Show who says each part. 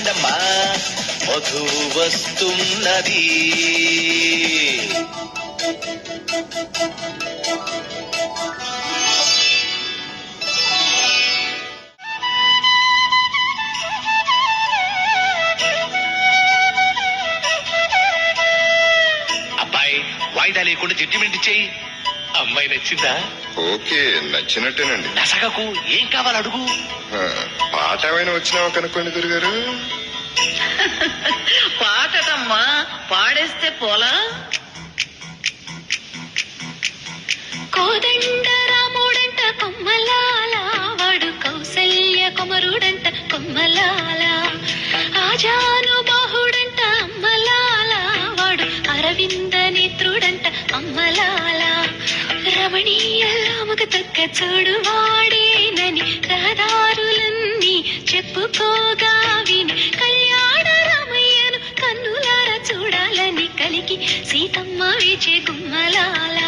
Speaker 1: పిలవండమ్మా మధు వస్తున్నది. అబ్బాయి వాయిదా లేకుండా జడ్జిమెంట్ ఇచ్చేయి. అమ్మాయి నచ్చిందా?
Speaker 2: ఓకే, నచ్చినట్టేనండి.
Speaker 1: నసగకు, ఏం కావాలి అడుగు.
Speaker 2: పాట ఏమైనా వచ్చినావా కనుక్కోండి గురుగారు.
Speaker 3: పాటటమ్మా, పాడేస్తే పోలా.
Speaker 4: కోదండ రాముడంట కొమ్మలాల, వాడు కౌసల్య కుమరుడంట కొమ్మలాల. ఆజాను బాహుడంట అమ్మలాల, వాడు అరవింద నేత్రుడంట అమ్మలాల. రమణీయలామకు తగ్గ చూడు వాడేనని రహదారులన్నీ చెప్పుకోగా విని కళ్యాణ రామయ్యను కన్నులారా చూడాలని కలిగి సీతమ్మ వేచే గుమ్మలాల.